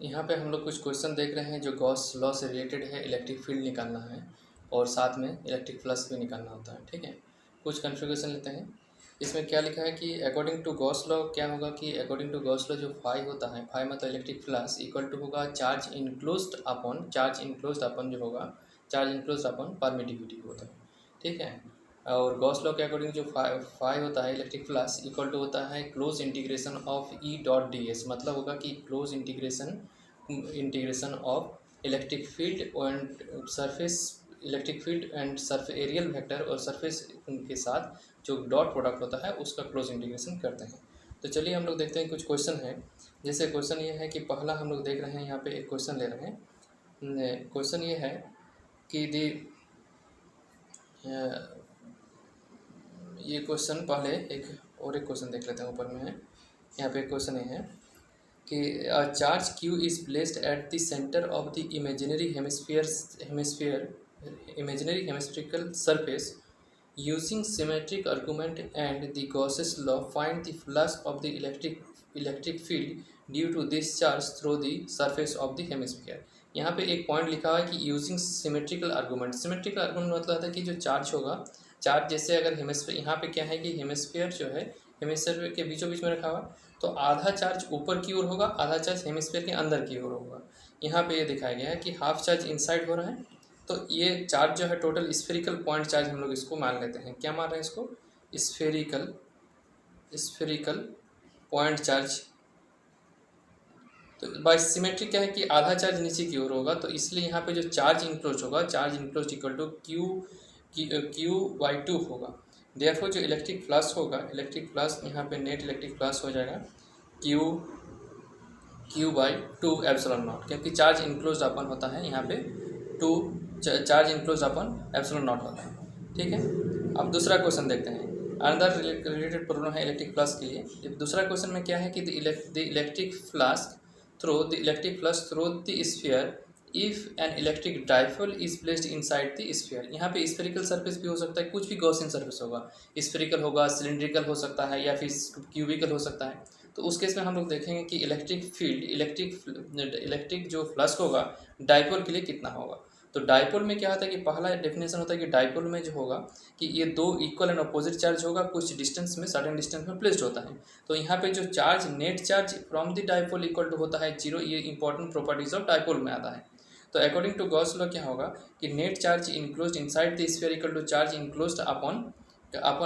यहाँ पे हम लोग कुछ क्वेश्चन देख रहे हैं जो गॉस लॉ से रिलेटेड है। इलेक्ट्रिक फील्ड निकालना है और साथ में इलेक्ट्रिक फ्लक्स भी निकालना होता है। ठीक है, कुछ कन्फिगरेशन लेते हैं। इसमें क्या लिखा है कि अकॉर्डिंग टू गॉस लॉ क्या होगा कि अकॉर्डिंग टू गॉस लॉ जो फाई होता है, फाई मतलब इलेक्ट्रिक फ्लक्स इक्वल टू होगा चार्ज इनक्लोज्ड अपन जो होगा चार्ज इनक्लोज्ड अपन परमिटिविटी होता है। ठीक है, और गॉस लॉ के अकॉर्डिंग जो फाई होता है इलेक्ट्रिक फ्लक्स इक्वल टू होता है close integration of E dot D S. मतलब होगा कि close integration of electric field and surface, electric field and surface aerial vector और सरफेस के साथ जो डॉट प्रोडक्ट होता है उसका क्लोज इंटीग्रेशन करते हैं। तो चलिए हम लोग देखते हैं कुछ क्वेश्चन है। जैसे क्वेश्चन ये है कि पहला हम लोग देख रहे हैं, यहाँ पे एक क्वेश्चन ले रहे हैं। क्वेश्चन ये है कि ये क्वेश्चन पहले एक क्वेश्चन देख लेते हैं, ऊपर में है। यहाँ पे क्वेश्चन ये है कि charge Q is placed at the centre of the imaginary hemispherical surface using symmetric argument and the Gauss's law find the flux of the electric field due to this charge through the surface of the hemisphere. यहाँ पे एक point लिखा हुआ है कि using symmetrical argument. Symmetrical argument मतलब होता है कि जो चार्ज होगा, चार्ज जैसे अगर हेमिस्फीयर, यहाँ पे क्या है कि हेमिस्फीयर जो है हेमिस्फीयर के बीचों बीच में रखा हुआ, तो आधा चार्ज ऊपर की ओर होगा, आधा चार्ज हेमिस्फीयर के अंदर की ओर होगा। यहाँ पे ये दिखाया गया है कि हाफ चार्ज इनसाइड हो रहा है। तो ये चार्ज जो है टोटल स्फेरिकल पॉइंट चार्ज हम लोग इसको मान लेते हैं। क्या मान रहे हैं इसको? Spherical point charge. तो बाय सिमेट्रिक क्या है कि आधा चार्ज नीचे की ओर होगा, तो इसलिए यहाँ पे जो चार्ज इनक्लोज होगा, charge enclose equal to Q/2 होगा। देयरफॉर जो इलेक्ट्रिक फ्लक्स होगा, इलेक्ट्रिक फ्लक्स यहाँ पे नेट इलेक्ट्रिक फ्लक्स हो जाएगा Q/2 एप्सिलॉन नॉट, क्योंकि चार्ज इनक्लोज अपन होता है यहाँ पे charge enclose upon epsilon naught होता है। ठीक है, अब दूसरा क्वेश्चन देखते हैं। अनदर रिलेटेड प्रॉब्लम है इलेक्ट्रिक फ्लक्स के लिए। दूसरा क्वेश्चन में क्या है कि the electric flux through the sphere if an electric dipole is placed inside the sphere. यहाँ पे स्फेरिकल सरफेस भी हो सकता है, कुछ भी गॉसियन सरफेस होगा, स्फेरिकल होगा, सिलिंड्रिकल हो सकता है या फिर क्यूबिकल हो सकता है। तो उस केस में हम लोग देखेंगे कि इलेक्ट्रिक जो फ्लक्स होगा डाइपोल के लिए कितना होगा। तो डाइपोल में क्या होता है कि पहला डेफिनेशन होता है कि डाइपोल में जो होगा कि ये दो इक्वल एंड अपोजिट चार्ज होगा, कुछ डिस्टेंस में, सर्टेन डिस्टेंस में प्लेस्ड होता है। तो यहाँ पे जो charge net charge from the dipole equal to होता है 0। ये इंपॉर्टेंट प्रॉपर्टीज ऑफ डाइपोल में आता है। तो अकॉर्डिंग टू गॉस लॉ क्या होगा कि net charge enclosed inside the sphere equal to charge enclosed upon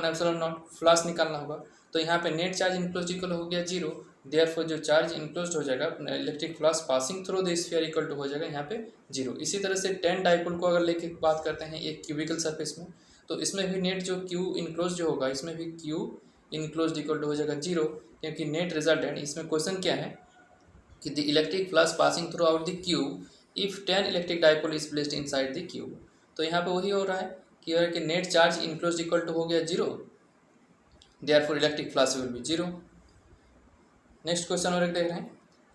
epsilon naught. Flux निकालना होगा, तो यहाँ पे नेट चार्ज इनक्लोज्ड इक्वल हो गया 0। देयरफॉर जो चार्ज इनक्लोज्ड हो जाएगा, electric flux passing through the sphere equal to हो जाएगा यहाँ पे 0। इसी तरह से 10 डाइपोल को अगर लेके बात करते हैं एक क्यूबिकल सरफेस में, तो इसमें भी नेट जो Q इनक्लोज जो होगा, इसमें भी Q इनक्लोज्ड इक्वल टू हो जाएगा 0, क्योंकि नेट रिजल्टेंट। इसमें क्वेश्चन क्या है कि the electric flux passing through out the cube if 10 electric dipole is placed inside the cube. तो यहाँ पे वही हो रहा है कि net charge enclosed equal to हो गया 0, therefore electric flux will be 0। Next question और एक देख रहे हैं।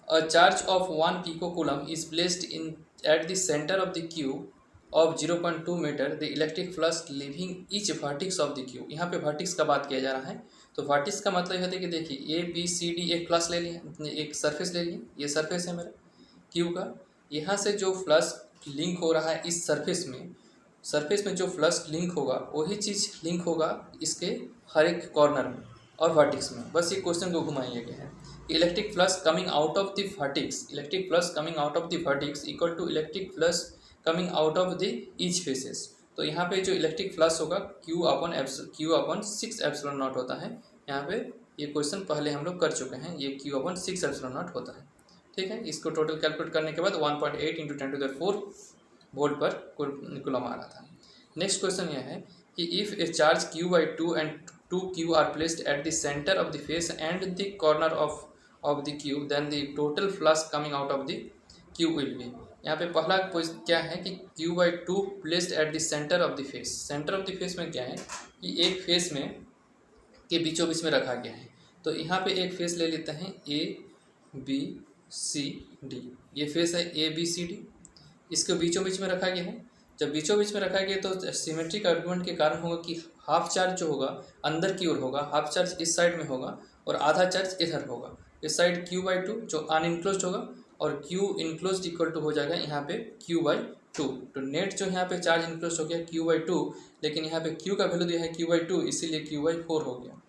A charge of 1 picocoulomb is placed in at the centre of the cube of 0.2 metre, the electric flux living each vertices of the cube. यहाँ पे vertices का बात किया जा रहा है। तो वर्टिक्स का मतलब होता है कि देखिए ABCD एक फ्लक्स ले लिए, एक सरफेस ले लिए, ये सरफेस है मेरा क्यूब का। यहाँ से जो फ्लक्स लिंक हो रहा है इस सरफेस में जो फ्लक्स लिंक होगा वही चीज़ लिंक होगा इसके हर एक कॉर्नर में और वर्टिक्स में। बस ये क्वेश्चन को घुमाया गया है। Electric flux coming out of the vertex, electric flux coming out of the vertex equal to electric flux coming out of the each faces. तो यहाँ पे जो इलेक्ट्रिक फ्लक्स होगा Q/6 एप्सिलॉन नॉट होता है। यहाँ पे ये क्वेश्चन पहले हम लोग कर चुके हैं, ये Q/6 एप्सिलॉन नॉट होता है। ठीक है, इसको टोटल कैलकुलेट करने के बाद 1.8 × 10⁴ वोल्ट पर कूलम आ रहा था। नेक्स्ट क्वेश्चन यह है कि if a charge Q/2 and 2Q are placed at the centre of the face and the corner of the cube, then the total flux coming out of the cube will be. यहाँ पे पहला क्या है कि Q/2 placed at the centre of the face. Centre of the face में क्या है कि एक फेस में के बीचों बीच में रखा गया है। तो यहाँ पे एक फेस ले लेते हैं ABCD। ये फेस है ABCD, इसको बीचों बीच में रखा गया है। जब बीचों बीच में रखा गया तो सिमेट्रिक आर्गुमेंट के कारण होगा कि हाफ चार्ज जो होगा अंदर की ओर होगा, हाफ चार्ज इस साइड में होगा और आधा चार्ज इधर होगा। इस साइड Q/2 जो अनइनक्लोज्ड होगा और क्यू इनक्लोज इक्वल टू हो जाएगा यहाँ पे क्यू बाई टू। तो नेट जो यहाँ पे चार्ज इनक्लोज हो गया क्यू बाई टू, लेकिन यहाँ पे क्यू का वैल्यू दिया है क्यू बाई टू, इसीलिए क्यू बाई फोर हो गया।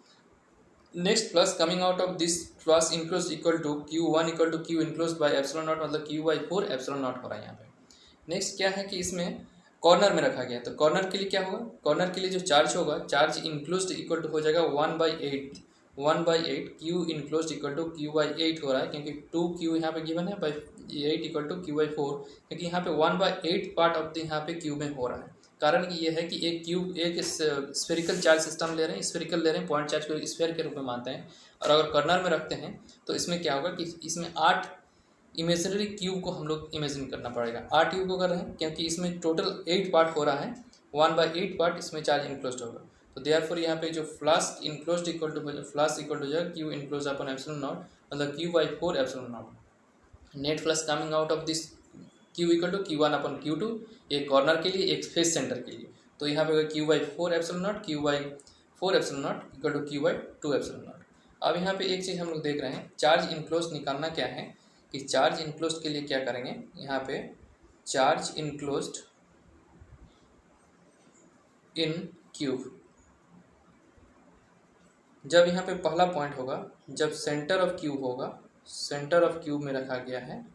Next plus coming out of this plus enclose equal to Q one equal to Q enclose by epsilon naught, मतलब Q by four epsilon naught हो रहा है यहाँ पे। नेक्स्ट क्या है कि इसमें कॉर्नर में रखा गया, तो कॉर्नर के लिए क्या होगा, कॉर्नर के लिए जो चार्ज होगा चार्ज इनक्लोज इक्वल टू हो जाएगा 1/8 Q enclose equal to Q by eight हो रहा है, क्योंकि 2 क्यू यहाँ पे गिवन है, by 8 equal to Q by four, क्योंकि यहाँ पे 1/8 पार्ट ऑफ द यहाँ पे क्यू में हो रहा है। कारण ये है कि एक क्यूब एक स्फेरिकल चार्ज सिस्टम ले रहे हैं, स्फेरिकल ले रहे हैं, पॉइंट चार्ज को स्फेयर के रूप में मानते हैं, और अगर कॉर्नर में रखते हैं तो इसमें क्या होगा कि इसमें 8 इमेजिनरी क्यूब को हम लोग इमेजिन करना पड़ेगा। 8 क्यूब को कर रहे हैं क्योंकि इसमें टोटल 8 पार्ट हो रहा है, 1/8 पार्ट इसमें चार्ज इनक्लोज होगा। तो देयरफॉर यहाँ पे जो flask enclose equal to flask equal to जाएगा Q enclose upon epsilon naught, मतलब Q by four epsilon naught. Net flux coming out of this Q equal to Q one upon Q two, एक corner के लिए एक face centre के लिए, तो यहाँ पे Q by four epsilon naught, Q by four epsilon naught equal to Q by two epsilon naught. अब यहाँ पे एक चीज़ हम लोग देख रहे हैं, चार्ज इनक्लोज निकालना क्या है कि चार्ज इनक्लोज के लिए क्या करेंगे, यहाँ पे चार्ज इनक्लोज्ड इन क्यूब, जब यहाँ पे पहला पॉइंट होगा, जब सेंटर ऑफ क्यूब होगा, सेंटर ऑफ क्यूब में रखा गया है,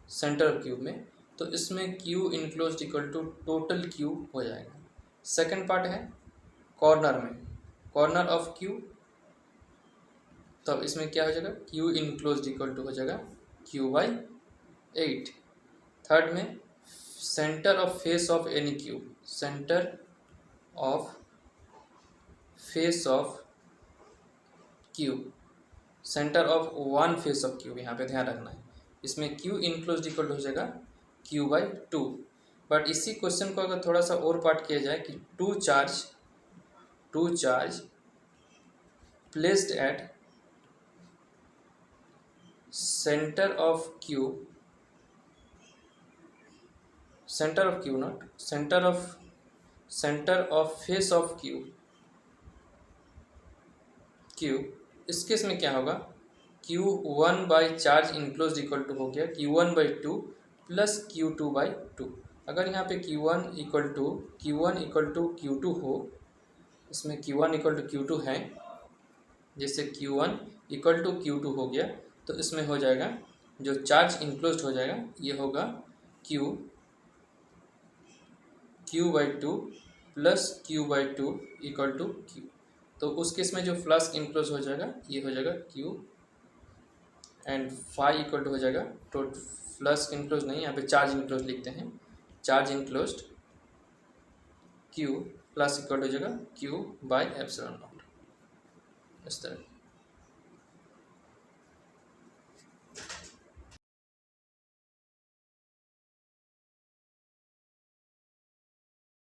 सेंटर ऑफ क्यूब में, तो इसमें Q enclosed equal to total cube हो जाएगा। सेकंड पार्ट है कॉर्नर में, कॉर्नर ऑफ क्यूब, तब इसमें क्या हो जाएगा क्यू इनक्लोज्ड इक्वल टू हो जाएगा क्यू बाई एट। थर्ड में centre of face of any cube, centre of face of cube, centre of one face of cube, यहाँ पे ध्यान रखना है, इसमें क्यू इनक्लोज्ड इक्वल टू हो जाएगा क्यू बाई टू। बट इसी क्वेश्चन को अगर थोड़ा सा और पार्ट किया जाए कि two charge placed at centre of cube, not centre of face of cube, इस केस में क्या होगा, Q one by charge enclose equal to हो गया Q one by two plus Q two by two. अगर यहाँ पे Q one equal to Q two हो, इसमें Q one equal to Q two है, जैसे Q one equal to Q two हो गया, तो इसमें हो जाएगा जो चार्ज इनक्लोज हो जाएगा ये होगा Q by two plus Q by two equal to Q. तो उस केस में जो फ्लास्क इनक्लोज हो जाएगा ये हो जाएगा Q and phi equal to हो जाएगा, तो फ्लास्क इनक्लोज नहीं, यहाँ पे चार्ज इनक्लोज लिखते हैं, charge enclosed Q plus equal हो जाएगा क्यू बाई एप्सिलॉन नॉट, इस तरह।